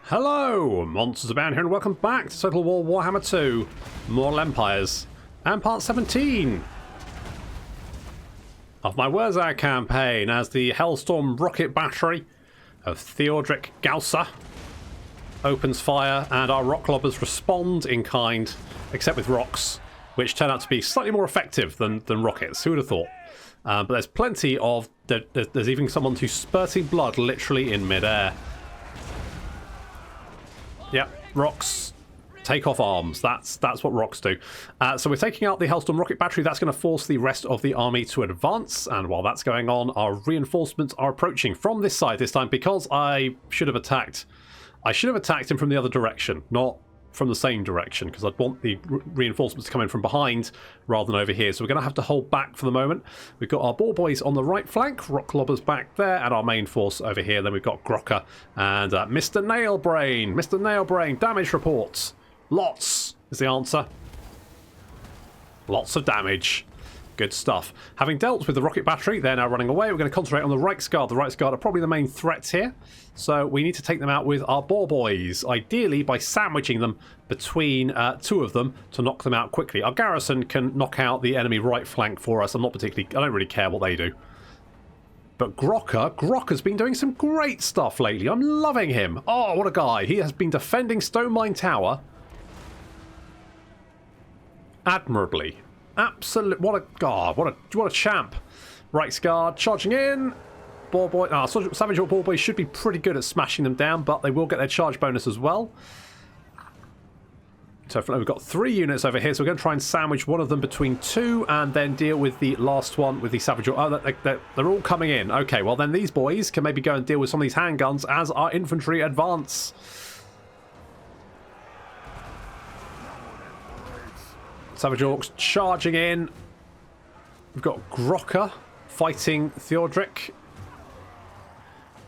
Hello, MonstersAbound here, and welcome back to Total War Warhammer 2, Mortal Empires, and part 17 of my Wurrzag campaign as the Hellstorm rocket battery of Theodric Gausa opens fire, and our rock lobbers respond in kind, except with rocks, which turn out to be slightly more effective than rockets. Who would have thought? But there's plenty of... There's even someone who's spurting blood literally in midair. Yep, rocks take off arms. That's what rocks do. So we're taking out the Hellstorm rocket battery. That's going to force the rest of the army to advance. And while that's going on, our reinforcements are approaching from this side this time, because I should have attacked. I should have attacked him from the other direction, not from the same direction, because I'd want the reinforcements to come in from behind rather than over here. So we're going to have to hold back for the moment. We've got our ball boys on the right flank, rock lobbers back there, and our main force over here. Then we've got Grocka and Mr. Nailbrain. Mr. Nailbrain, damage reports. Lots is the answer. Lots of damage. Good stuff. Having dealt with the rocket battery, they're now running away. We're going to concentrate on the Reiksguard. The Reiksguard are probably the main threats here. So we need to take them out with our ball boys, ideally by sandwiching them between two of them to knock them out quickly. Our garrison can knock out the enemy right flank for us. I don't really care what they do. But Grocka's been doing some great stuff lately. I'm loving him. Oh, what a guy. He has been defending Stone Mine Tower admirably. Absolute, what a guard, what a champ. Reiksguard charging in. Ball boy, Savage Orc ball boys should be pretty good at smashing them down, but they will get their charge bonus as well. So we've got 3 units over here, so we're going to try and sandwich one of them between 2 and then deal with the last one with the Savage Orc. Oh, they're all coming in. Okay, well then these boys can maybe go and deal with some of these handguns as our infantry advance. Savage Orcs charging in. We've got Grocka fighting Theodric.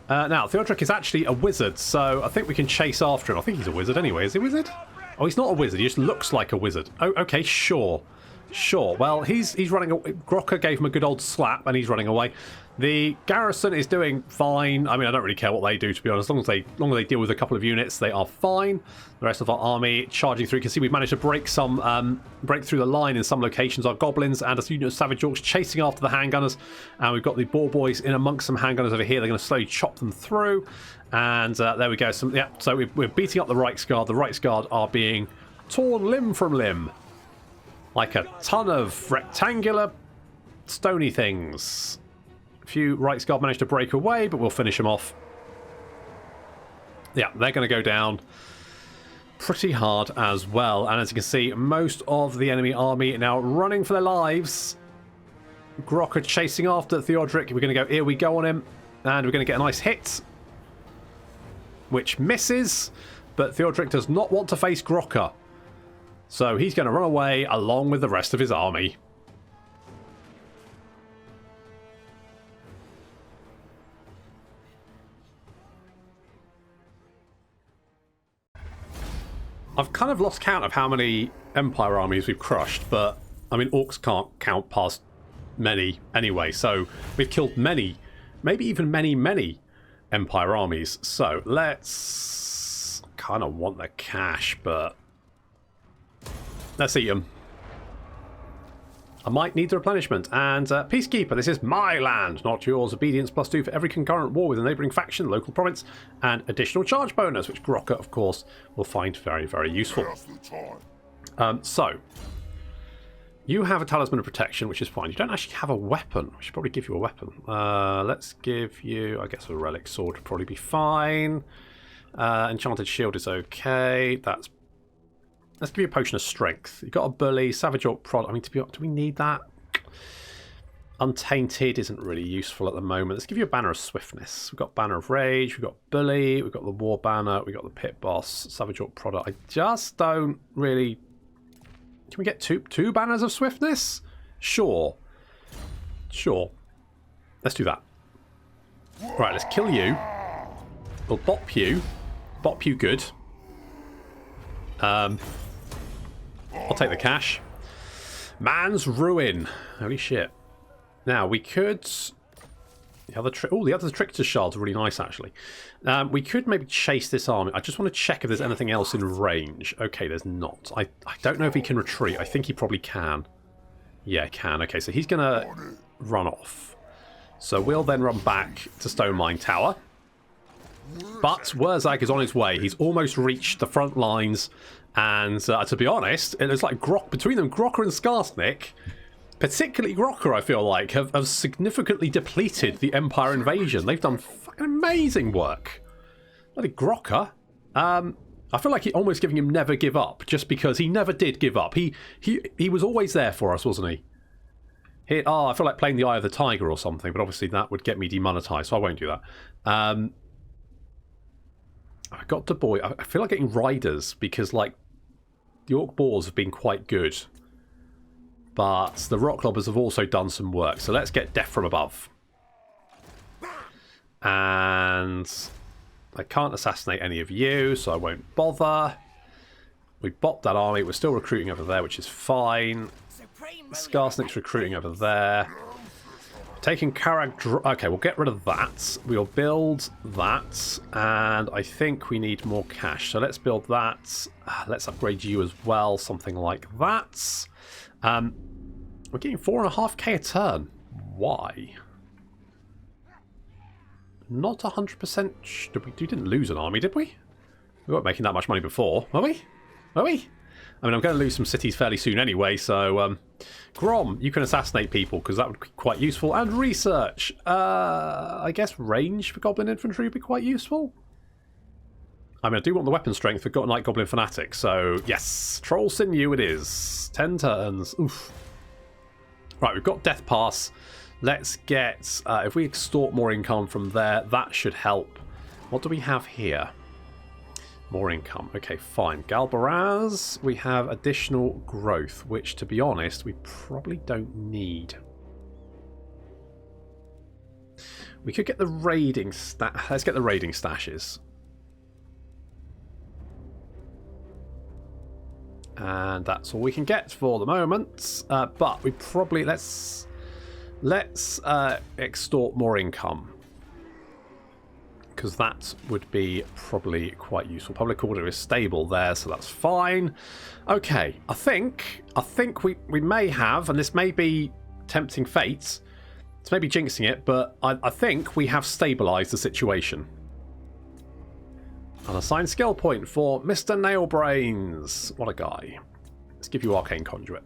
Now, Theodric is actually a wizard, so I think we can chase after him. I think he's a wizard anyway. Is he a wizard? Oh, he's not a wizard. He just looks like a wizard. Oh, okay, sure. Sure. Well, he's running away. Grocka gave him a good old slap, and he's running away. The garrison is doing fine. I mean, I don't really care what they do, to be honest. As long as they deal with a couple of units, they are fine. The rest of our army charging through. You can see we've managed to break through the line in some locations. Our goblins and a unit of Savage Orcs chasing after the handgunners, and we've got the ball boys in amongst some handgunners over here. They're going to slowly chop them through, and there we go. So we're beating up the Reiksguard. The Reiksguard are being torn limb from limb, like a ton of rectangular stony things. A few Reiksguard managed to break away, but we'll finish them off. Yeah, they're going to go down pretty hard as well. And as you can see, most of the enemy army now running for their lives. Grocka chasing after Theodric. We're going to go, here we go on him. And we're going to get a nice hit, which misses. But Theodric does not want to face Grocka, so he's going to run away along with the rest of his army. I've kind of lost count of how many Empire armies we've crushed, but I mean, Orcs can't count past many anyway, so we've killed many, maybe even many Empire armies. So let's kind of want the cash, but let's eat them. I might need the replenishment. And Peacekeeper, this is my land, not yours. Obedience +2 for every concurrent war with a neighbouring faction, local province, and additional charge bonus, which Grocka, of course, will find very, very useful. So, you have a Talisman of Protection, which is fine. You don't actually have a weapon. We should probably give you a weapon. Let's give you, I guess, a Relic Sword would probably be fine. Enchanted Shield is okay. Let's give you a Potion of Strength. You've got a Bully, Savage Orc Prod. I mean, to be honest, do we need that? Untainted isn't really useful at the moment. Let's give you a Banner of Swiftness. We've got Banner of Rage, we've got Bully, we've got the War Banner, we've got the Pit Boss, Savage Orc Prod. I just don't really... Can we get two Banners of Swiftness? Sure. Sure. Let's do that. Right, let's kill you. We'll bop you. Bop you good. I'll take the cash. Man's Ruin. Holy shit. Now, we could The other Trickster Shards are really nice, actually. We could maybe chase this army. I just want to check if there's anything else in range. Okay, there's not. I don't know if he can retreat. I think he probably can. Yeah, he can. Okay, so he's going to run off. So we'll then run back to Stone Mine Tower. But Wurrzag is on his way. He's almost reached the front lines. And to be honest, it looks like between them, Grocker and Skarsnik, particularly Grocker, I feel like, have significantly depleted the Empire invasion. They've done fucking amazing work. Bloody Grocker. I feel like almost giving him never give up, just because he never did give up. He was always there for us, wasn't he? I feel like playing the Eye of the Tiger or something, but obviously that would get me demonetized, so I won't do that. I got to boy. I feel like getting riders because, like, the Orc Boars have been quite good. But the Rock Lobbers have also done some work. So let's get Death from Above. And I can't assassinate any of you, so I won't bother. We bopped that army. We're still recruiting over there, which is fine. Skarsnik's recruiting over there. Taking Karag... Okay, we'll get rid of that. We'll build that. And I think we need more cash. So let's build that. Let's upgrade you as well. Something like that. We're getting 4.5k a turn. Why? Not 100%. We didn't lose an army, did we? We weren't making that much money before, were we? Were we? I mean, I'm going to lose some cities fairly soon anyway, so... Grom, you can assassinate people, because that would be quite useful. And research. I guess range for Goblin Infantry would be quite useful. I mean, I do want the weapon strength for Night Goblin Fanatic, so yes. Troll Sinew it is. 10 turns. Oof. Right, we've got Death Pass. Let's get... if we extort more income from there, that should help. What do we have here? More income. Okay, fine. Galbaraz, we have additional growth, which, to be honest, we probably don't need. We could get the raiding Let's get the raiding stashes. And that's all we can get for the moment. But we probably... Let's extort more income. Because that would be probably quite useful. Public order is stable there, so that's fine. Okay, I think we may have, and this may be tempting fate, it's maybe jinxing it, but I think we have stabilised the situation. Unassigned skill point for Mr. Nailbrains. What a guy. Let's give you Arcane Conduit.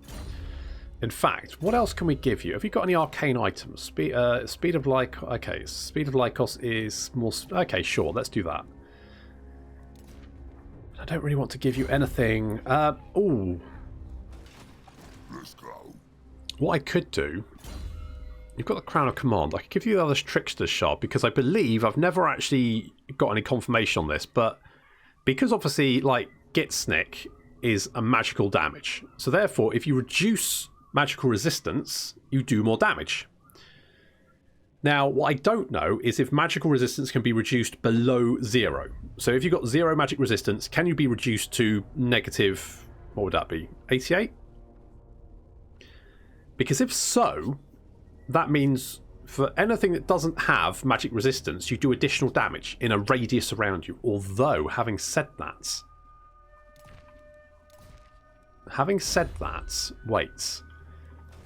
In fact, what else can we give you? Have you got any arcane items? Speed of Lycos. Okay, Speed of Lycos is more... Okay, sure, let's do that. I don't really want to give you anything. Ooh. Let's go. What I could do... You've got the Crown of Command. I could give you the other Trickster's Shard, because I believe I've never actually got any confirmation on this, but because obviously, like, Gitsnick is a magical damage. So therefore, if you reduce magical resistance, you do more damage. Now, what I don't know is if magical resistance can be reduced below 0. So if you've got 0 magic resistance, can you be reduced to negative, what would that be, 88? Because if so, that means for anything that doesn't have magic resistance, you do additional damage in a radius around you. Although, having said that, wait.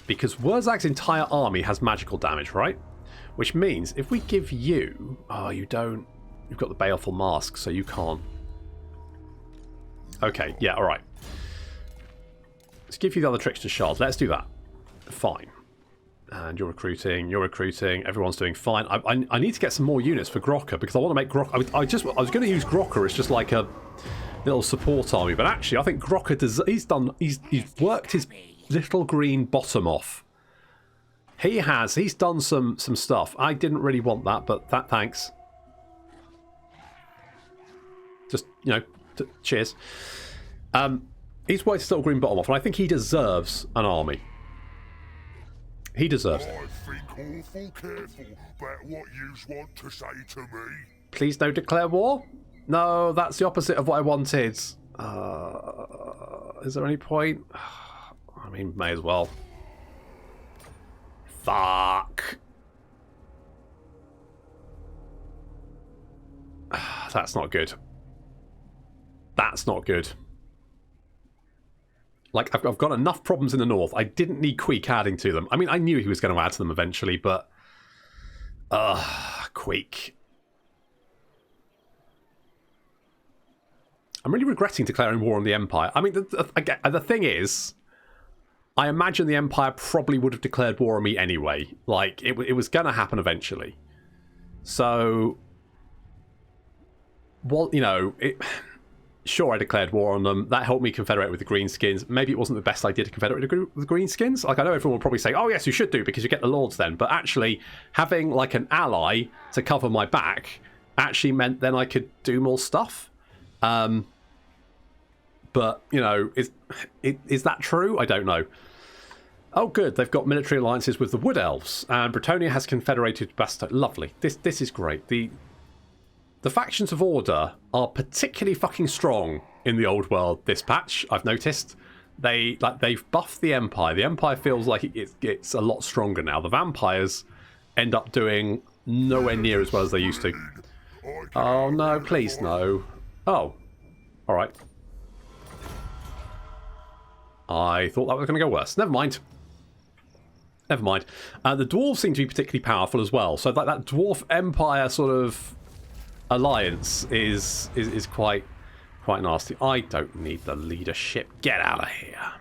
Because Wurrzag's entire army has magical damage, right? Which means if we give you... Oh, you don't... You've got the Baleful Mask, so you can't. Okay, yeah, alright. Let's give you the other Trickster Shards. Let's do that. Fine. And you're recruiting, everyone's doing fine. I need to get some more units for Grocker, because I want to make Grocker... I was going to use Grocker as just like a little support army, but actually I think Grocker does... He's worked his little green bottom off. He's done some stuff. I didn't really want that, but thanks. Just, you know, cheers. He's worked his little green bottom off, and I think he deserves an army. He deserves it. I think awful careful about what yous want to say to me. Please don't declare war? No, that's the opposite of what I wanted. Is there any point? I mean, may as well. Fuck. That's not good. That's not good. Like, I've got enough problems in the north. I didn't need Queek adding to them. I mean, I knew he was going to add to them eventually, but... Queek. I'm really regretting declaring war on the Empire. I mean, the thing is... I imagine the Empire probably would have declared war on me anyway. Like, it was going to happen eventually. So... Well, you know... Sure, I declared war on them. That helped me confederate with the Greenskins. Maybe it wasn't the best idea to confederate with the Greenskins. Like, I know everyone will probably say, oh, yes, you should do, because you get the Lords then. But actually, having, like, an ally to cover my back actually meant then I could do more stuff. But, you know, is that true? I don't know. Oh, good. They've got military alliances with the Wood Elves. And Bretonia has confederated Basto. Lovely. This is great. The factions of Order are particularly fucking strong in the old world this patch, I've noticed. They've buffed the Empire. The Empire feels like it's a lot stronger now. The vampires end up doing nowhere near as well as they used to. Oh no, please no. Oh. Alright. I thought that was going to go worse. Never mind. Never mind. The dwarves seem to be particularly powerful as well. So that dwarf empire sort of alliance is quite nasty. I don't need the leadership. Get out of here.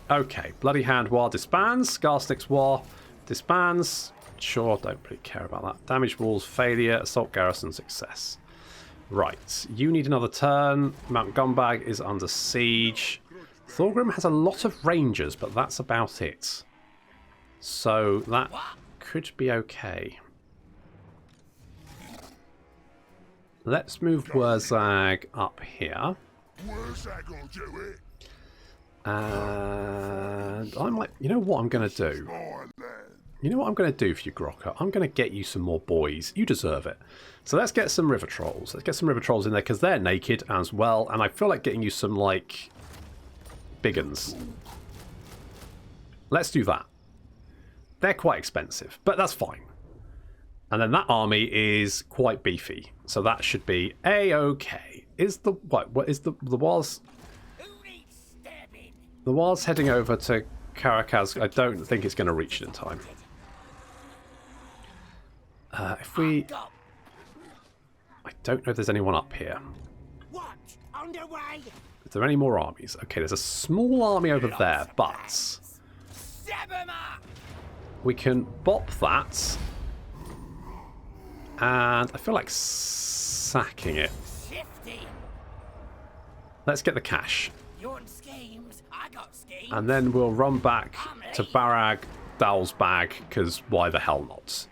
Okay, Bloody Hand War disbands. Scarsticks War disbands. Sure, don't really care about that. Damage walls, failure. Assault garrison, success. Right, you need another turn. Mount Gumbag is under siege. Thorgrim has a lot of rangers, but that's about it. So that could be okay. Let's move Wurrzag up here. Wurrzag will do it. And I might... You know what I'm going to do? You know what I'm going to do for you, Grokka? I'm going to get you some more boys. You deserve it. So let's get some River Trolls. Let's get some River Trolls in there, because they're naked as well. And I feel like getting you some, like, big uns. Let's do that. They're quite expensive, but that's fine. And then that army is quite beefy. So that should be A-okay. Is the... What is the Wars... The Wars heading over to Caracas. I don't think it's going to reach it in time. If we... I don't know if there's anyone up here. Is there any more armies? Okay, there's a small army over there, but... We can bop that. And I feel like sacking it. Let's get the cash. And then we'll run back to Barag Dalsbag, because why the hell not?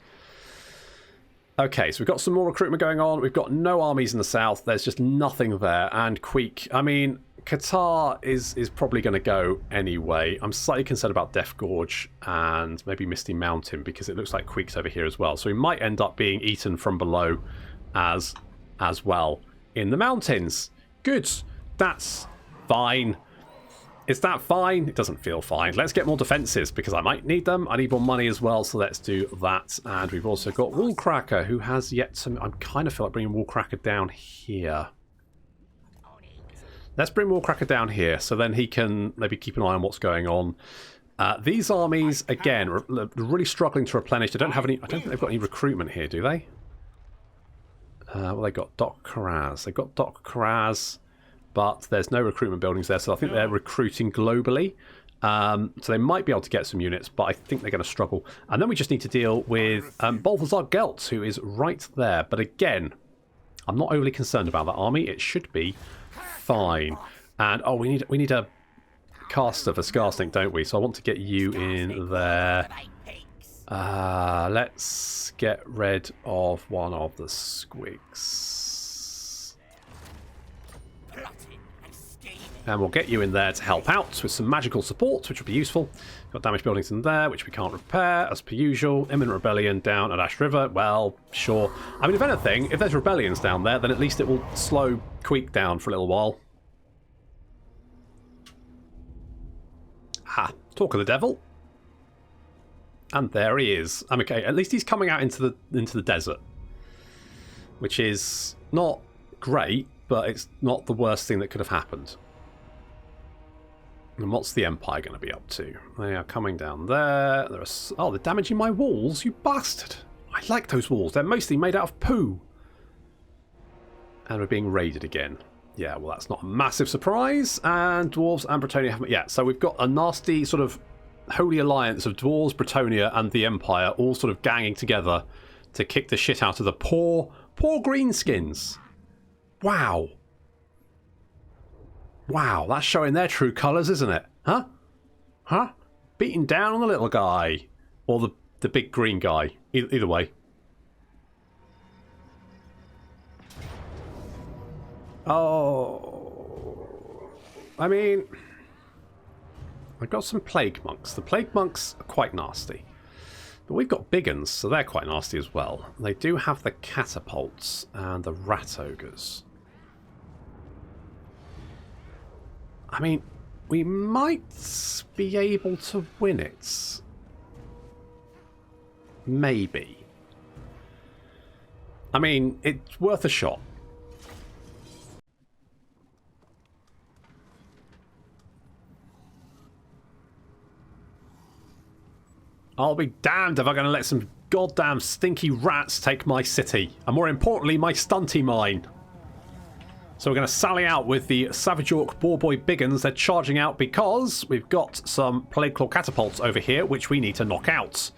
Okay, so we've got some more recruitment going on. We've got no armies in the south. There's just nothing there. And Queek, I mean, Qatar is probably going to go anyway. I'm slightly concerned about Death Gorge and maybe Misty Mountain, because it looks like Queek's over here as well. So we might end up being eaten from below as well in the mountains. Good. That's fine. Is that fine? It doesn't feel fine. Let's get more defences, because I might need them. I need more money as well, so let's do that. And we've also got Woolcracker, who has yet to... I kind of feel like bringing Woolcracker down here. Let's bring Woolcracker down here, so then he can maybe keep an eye on what's going on. These armies, again, are really struggling to replenish. They don't have any... I don't think they've got any recruitment here, do they? Well, they got Doc Karaz. They've got Doc Karaz, but there's no recruitment buildings there, so I think they're recruiting globally. So they might be able to get some units, but I think they're going to struggle. And then we just need to deal with Balthazar Gelt, who is right there. But again, I'm not overly concerned about that army. It should be fine. And, oh, we need a caster for Scarsting, don't we? So I want to get you in there. Let's get rid of one of the squigs. And we'll get you in there to help out with some magical support, which will be useful. Got damaged buildings in there, which we can't repair, as per usual. Imminent rebellion down at Ash River. Well, sure. I mean, if anything, if there's rebellions down there, then at least it will slow Queek down for a little while. Ha! Talk of the devil. And there he is. I'm okay. At least he's coming out into the desert. which is not great, but it's not the worst thing that could have happened. And what's the Empire going to be up to? They are coming down there. Oh, they're damaging my walls, you bastard. I like those walls. They're mostly made out of poo. And we're being raided again. Yeah, well, that's not a massive surprise. And Dwarves and Bretonnia haven't... Yeah, so we've got a nasty sort of holy alliance of Dwarves, Bretonnia, and the Empire all sort of ganging together to kick the shit out of the poor Greenskins. Wow. Wow, that's showing their true colours, isn't it? Huh? Huh? Beating down on the little guy. Or the big green guy. Either way. Oh. I mean, I've got some plague monks. The plague monks are quite nasty. But we've got big uns, so they're quite nasty as well. They do have the catapults and the rat ogres. I mean, we might be able to win it. Maybe. I mean, it's worth a shot. I'll be damned if I'm going to let some goddamn stinky rats take my city. And more importantly, my stunty mine. So we're going to sally out with the Savage Orc Boarboy Biggins. They're charging out because we've got some Plague Claw catapults over here, which we need to knock out.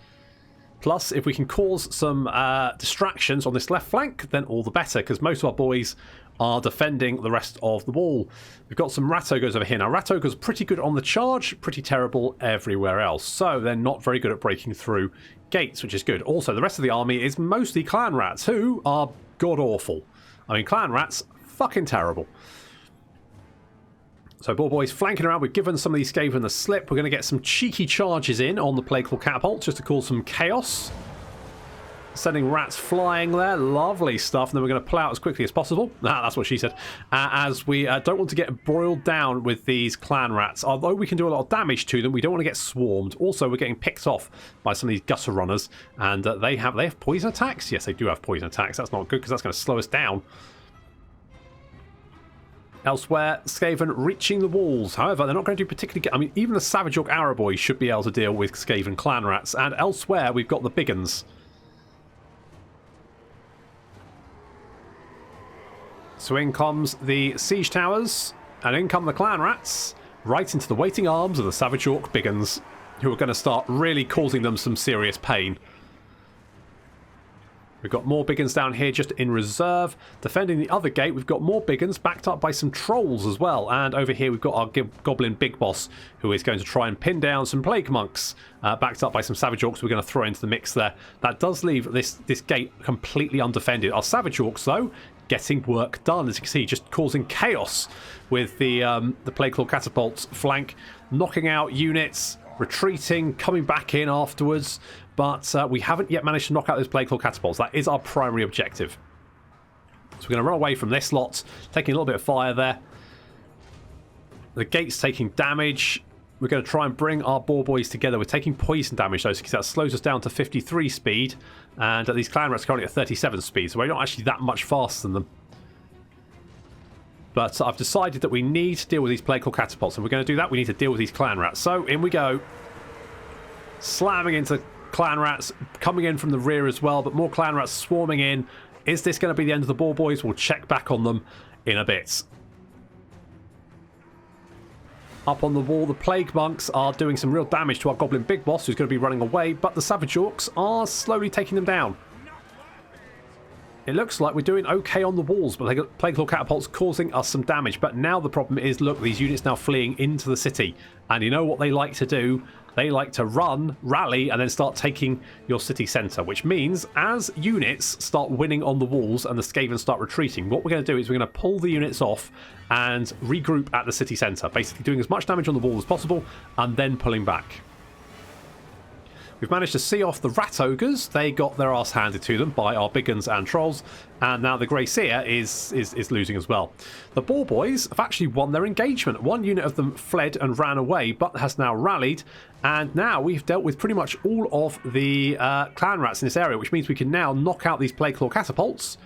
Plus, if we can cause some distractions on this left flank, then all the better, because most of our boys are defending the rest of the wall. We've got some Rat Ogres over here. Now, Rat Ogres are pretty good on the charge, pretty terrible everywhere else. So they're not very good at breaking through gates, which is good. Also, the rest of the army is mostly Clan Rats, who are god-awful. I mean, Clan Rats, fucking terrible. So, Boarboys flanking around. We've given some of these Skaven the slip. We're going to get some cheeky charges in on the Plague Claw catapult, just to cause some chaos. Sending rats flying there. Lovely stuff. And then we're going to pull out as quickly as possible. That's what she said. As we don't want to get broiled down with these clan rats. Although we can do a lot of damage to them, we don't want to get swarmed. Also, we're getting picked off by some of these gutter runners. And they have poison attacks? Yes, they do have poison attacks. That's not good because that's going to slow us down. Elsewhere, Skaven reaching the walls. However, they're not going to do particularly good. I mean, even the Savage Orc Araboy should be able to deal with Skaven clan rats. And elsewhere, we've got the big uns. So in comes the siege towers, and in come the clan rats, right into the waiting arms of the Savage Orc big uns, who are going to start really causing them some serious pain. We've got more big uns down here just in reserve. Defending the other gate, we've got more big uns backed up by some trolls as well. And over here we've got our goblin big boss, who is going to try and pin down some plague monks, backed up by some savage orcs we're going to throw into the mix there. That does leave this gate completely undefended. Our savage orcs, though, getting work done, as you can see, just causing chaos with the Plague Claw catapults flank, knocking out units, retreating, coming back in afterwards. But we haven't yet managed to knock out those Plague Claw catapults. That is our primary objective. So we're going to run away from this lot, taking a little bit of fire there. The gate's taking damage. We're going to try and bring our boar boys together. We're taking poison damage, though, so that slows us down to 53 speed. And these clan rats are currently at 37 speed, so we're not actually that much faster than them. But I've decided that we need to deal with these Plague Claw catapults, and we're going to do that. We need to deal with these clan rats. So in we go. Slamming into clan rats, coming in from the rear as well, but more clan rats swarming in. Is this going to be the end of the boar boys? We'll check back on them in a bit. Up on the wall, the plague monks are doing some real damage to our goblin big boss, who's going to be running away, but the savage orcs are slowly taking them down. It looks like we're doing okay on the walls, but they got Plague Claw catapults causing us some damage. But now the problem is, look, these units now fleeing into the city. And you know what they like to do? They like to run, rally, and then start taking your city centre, which means as units start winning on the walls and the Skaven start retreating, what we're going to do is we're going to pull the units off and regroup at the city centre, basically doing as much damage on the wall as possible and then pulling back. We've managed to see off the rat ogres. They got their ass handed to them by our big uns and trolls, and now the Grey Seer is losing as well. The boar boys have actually won their engagement. One unit of them fled and ran away, but has now rallied, and now we've dealt with pretty much all of the clan rats in this area, which means we can now knock out these Plague Claw catapults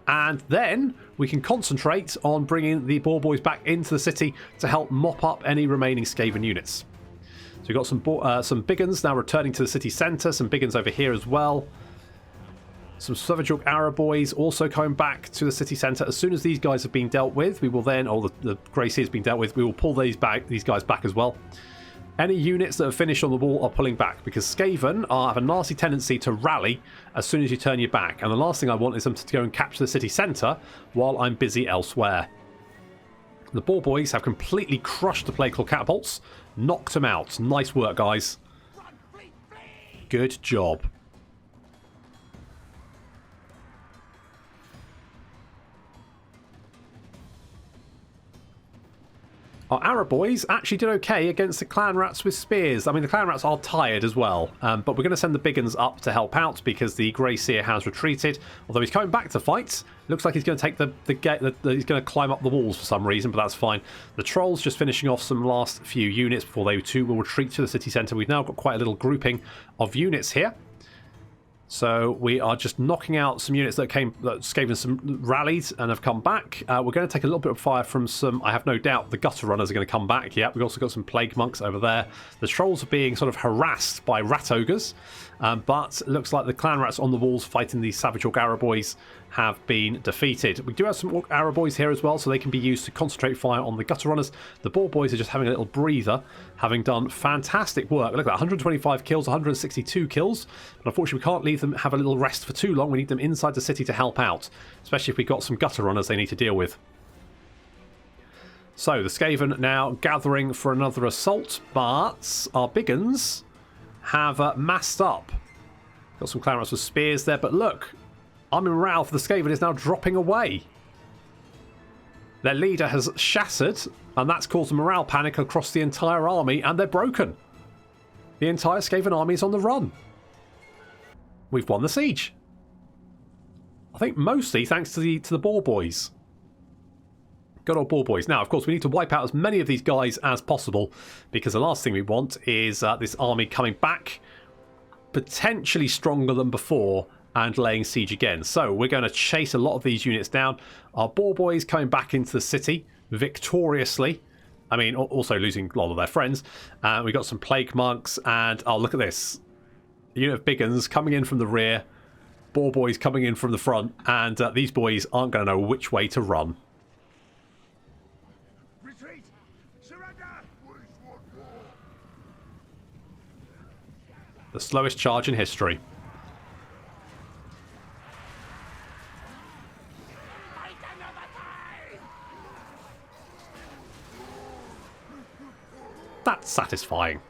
And then we can concentrate on bringing the Boar Boys back into the city to help mop up any remaining Skaven units. So we've got some big uns now returning to the city centre. Some big uns over here as well. Some Wurrzag Arrow Boys also coming back to the city centre. As soon as these guys have been dealt with, we will then, or the Grey Sea has been dealt with, we will pull these guys back as well. Any units that are finished on the wall are pulling back because Skaven have a nasty tendency to rally as soon as you turn your back. And the last thing I want is them to go and capture the city centre while I'm busy elsewhere. The Boar Boys have completely crushed the Plague Claw catapults, knocked them out. Nice work, guys. Good job. Our Arab boys actually did okay against the clan rats with spears. I mean, the clan rats are tired as well, but we're going to send the big uns up to help out because the Grey Seer has retreated. Although he's coming back to fight. Looks like he's going to take he's going to climb up the walls for some reason, but that's fine. The trolls just finishing off some last few units before they too will retreat to the city centre. We've now got quite a little grouping of units here. So we are just knocking out some units that gave us some rallies and have come back. We're going to take a little bit of fire from some, I have no doubt, the gutter runners are going to come back. Yeah, we've also got some plague monks over there. The trolls are being sort of harassed by rat ogres, but it looks like the clan rats on the walls fighting these savage orc arrow boys have been defeated. We do have some orc arrow boys here as well, so they can be used to concentrate fire on the gutter runners. The boar boys are just having a little breather, having done fantastic work. Look at that, 125 kills, 162 kills. But unfortunately, we can't leave them have a little rest for too long. We need them inside the city to help out, especially if we've got some gutter runners they need to deal with. So the Skaven now gathering for another assault, but our big uns have massed up. Got some clan rats with spears there, but look, army morale for the Skaven is now dropping away. Their leader has shattered, and that's caused a morale panic across the entire army, and they're broken. The entire Skaven army is on the run. We've won the siege. I think mostly thanks to the Boar Boys. Good old Boar Boys. Now, of course, we need to wipe out as many of these guys as possible, because the last thing we want is this army coming back, potentially stronger than before, and laying siege again. So we're going to chase a lot of these units down. Our Boar Boys coming back into the city victoriously. I mean, also losing a lot of their friends. We've got some plague monks, and oh, look at this. A unit of big uns coming in from the rear. Boar Boys coming in from the front, and these boys aren't going to know which way to run. Retreat! Surrender! The slowest charge in history. That's satisfying.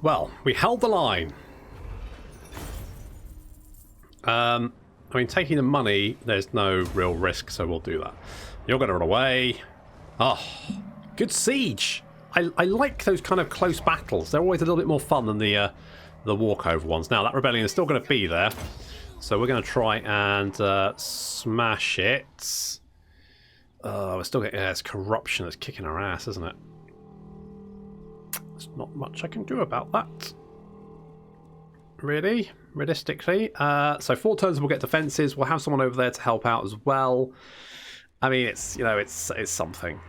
Well, we held the line. I mean, taking the money, there's no real risk, so we'll do that. You're going to run away. Oh, good siege. I like those kind of close battles. They're always a little bit more fun than the walkover ones. Now, that rebellion is still going to be there, so we're going to try and smash it. We're still getting... it's corruption that's kicking our ass, isn't it? There's not much I can do about that. Really? Realistically. So 4 turns we'll get defences. We'll have someone over there to help out as well. I mean, it's, you know, it's something.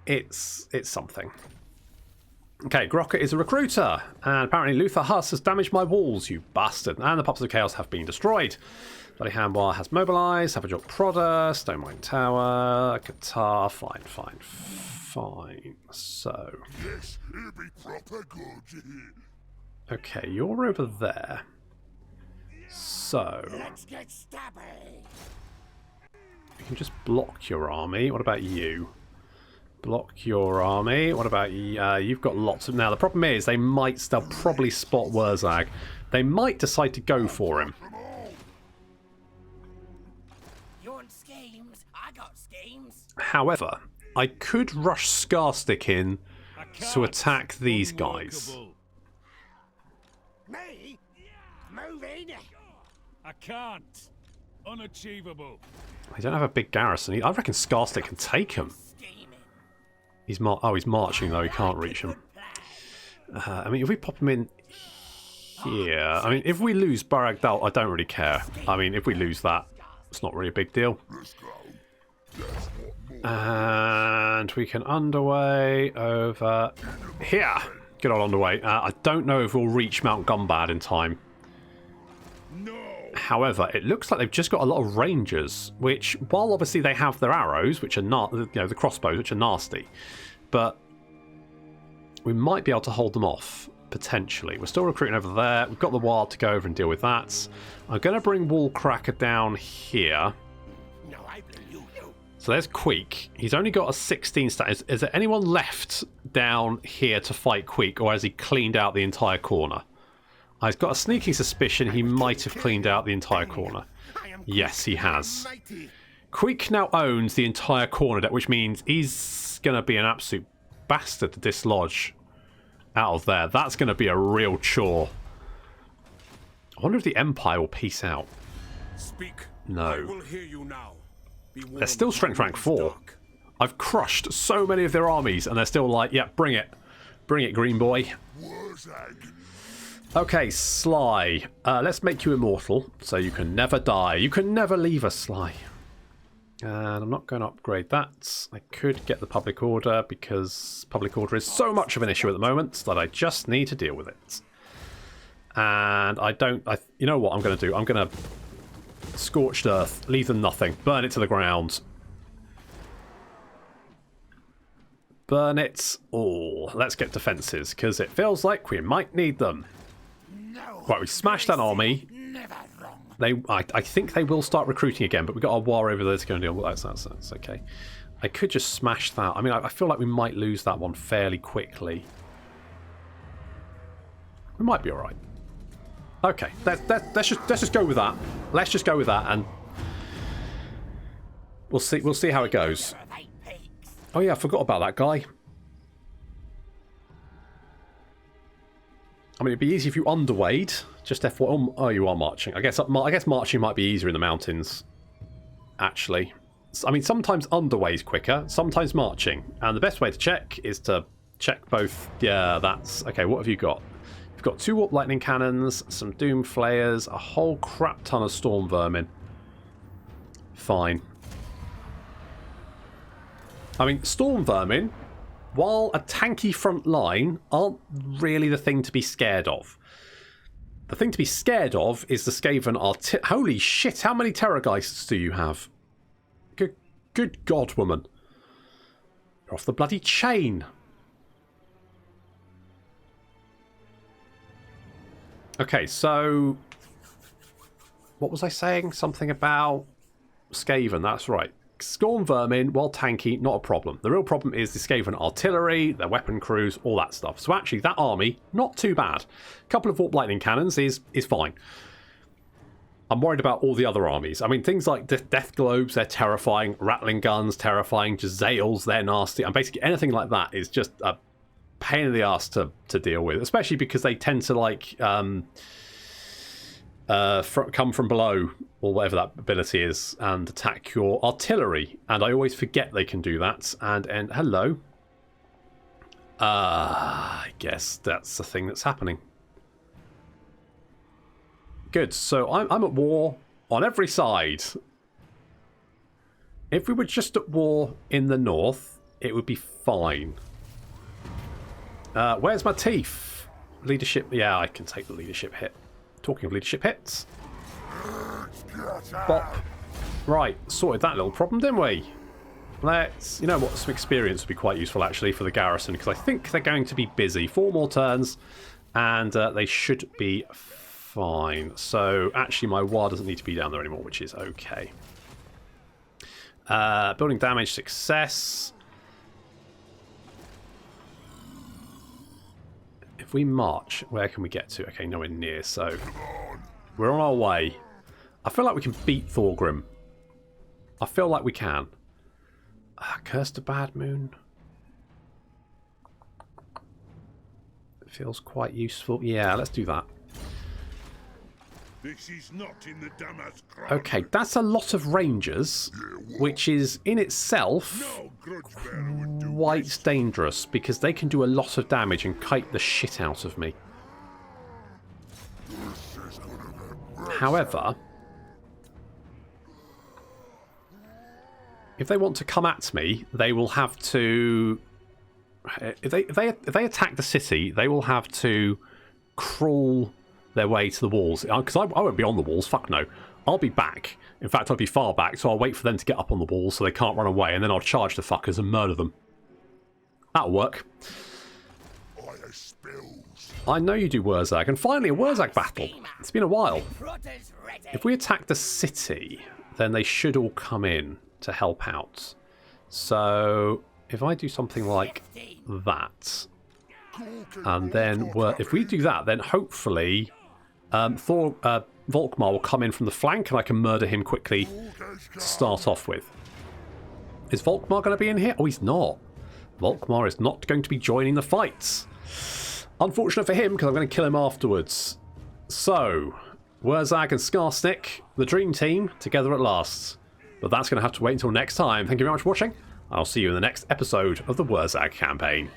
It's something. Okay, Grokka is a recruiter. And apparently Luther Huss has damaged my walls, you bastard. And the Puppets of Chaos have been destroyed. Bloody Handbar has mobilised. Savage Orc Prodder. Stone Mine Tower. Guitar. Fine. So... Yes, it'll be proper good. Okay, you're over there. So... Let's get stabby. You can just block your army. What about you? Block your army. What about you? You've got lots of... Now, the problem is they'll probably spot Wurrzag. They might decide to go for him. You want schemes? I got schemes. However, I could rush Scarstick in to attack these guys. Me? Move in. I can't. Unachievable. They don't have a big garrison. I reckon Scarstick can take him. He's he's marching though. He can't reach him. I mean, if we pop him in here, I mean, if we lose Baragdal, I don't really care. I mean, if we lose that, it's not really a big deal. And we can underway over here. Good old underway. I don't know if we'll reach Mount Gumbad in time. However, it looks like they've just got a lot of rangers, which, while obviously they have their arrows, which are not, you know, the crossbows, which are nasty, but we might be able to hold them off, potentially. We're still recruiting over there. We've got the Wild to go over and deal with that. I'm going to bring Wallcracker down here. So there's Queek. He's only got a 16 stat. Is there anyone left down here to fight Queek, or has he cleaned out the entire corner? I've got a sneaking suspicion he might have cleaned out the entire corner. Yes, he has. Queek now owns the entire corner deck, which means he's going to be an absolute bastard to dislodge out of there. That's going to be a real chore. I wonder if the Empire will peace out. Speak. No. I will hear you now. They're still strength rank 4. I've crushed so many of their armies, and they're still like, yeah, bring it. Bring it, green boy. Okay, Sly. Let's make you immortal, so you can never die. You can never leave us, Sly. And I'm not going to upgrade that. I could get the public order, because public order is so much of an issue at the moment that I just need to deal with it. And you know what I'm going to do? I'm going to scorched earth, leave them nothing, burn it to the ground. Burn it all. Let's get defences, because it feels like we might need them. Right, we smashed that army. I think they will start recruiting again, but we've got a war over there to go and deal with. That's okay. I could just smash that. I mean, I feel like we might lose that one fairly quickly. We might be all right. Okay, let's just go with that. Let's just go with that, and we'll see how it goes. Oh yeah, I forgot about that guy. I mean, it'd be easy if you underweighed. Just FY. Oh, you are marching. I guess marching might be easier in the mountains. Actually, I mean, sometimes underweigh's quicker, sometimes marching, and the best way to check is to check both. Yeah, that's okay. What have you got? You've got 2 warp lightning cannons, some doom flayers, a whole crap ton of storm vermin. Fine. I mean, storm vermin, while a tanky front line, aren't really the thing to be scared of. The thing to be scared of is the Skaven artillery. Holy shit, how many Terrorgeists do you have? Good God, woman. You're off the bloody chain. Okay, so what was I saying? Something about Skaven, that's right. Storm vermin, while tanky, not a problem. The real problem is the Skaven artillery, their weapon crews, all that stuff. So actually, that army, not too bad. A couple of warp lightning cannons is fine. I'm worried about all the other armies. I mean, things like death globes, they're terrifying. Rattling guns, terrifying. Jezzails, they're nasty. And basically anything like that is just a pain in the ass to deal with. Especially because they tend to, like, come from below, or whatever that ability is, and attack your artillery. And I always forget they can do that. And hello. I guess that's the thing that's happening. Good, so I'm at war on every side. If we were just at war in the north, it would be fine. Where's my teeth? Leadership, yeah, I can take the leadership hit. Talking of leadership hits. Bop. Right, sorted that little problem, didn't we? Let's, you know what, some experience would be quite useful actually for the garrison, because I think they're going to be busy. 4 more turns, and they should be fine. So actually my war doesn't need to be down there anymore, which is okay. Building damage success. If we march, where can we get to? Okay, nowhere near, so we're on our way. I feel like we can beat Thorgrim. I feel like we can. Curse to Bad Moon. It feels quite useful. Yeah, let's do that. This is not in the Damas Okay, that's a lot of rangers, which is in itself No grudge bearer would do quite dangerous because they can do a lot of damage and kite the shit out of me. However, if they want to come at me, they will have to... If they attack the city, they will have to crawl their way to the walls. Because I won't be on the walls, fuck no. I'll be back. In fact, I'll be far back, so I'll wait for them to get up on the walls so they can't run away, and then I'll charge the fuckers and murder them. That'll work. I know you do, Wurrzag. And finally, a Wurrzag battle. It's been a while. Protter's ready. If we attack the city, then they should all come in to help out. So if I do something like that, and then if we do that, then hopefully Volkmar will come in from the flank and I can murder him quickly to start off with. Is Volkmar going to be in here? Oh, he's not. Volkmar is not going to be joining the fights. Unfortunate for him, because I'm going to kill him afterwards. So, Wurrzag and Skarsnik, the dream team, together at last. But that's going to have to wait until next time. Thank you very much for watching. I'll see you in the next episode of the Wurrzag campaign.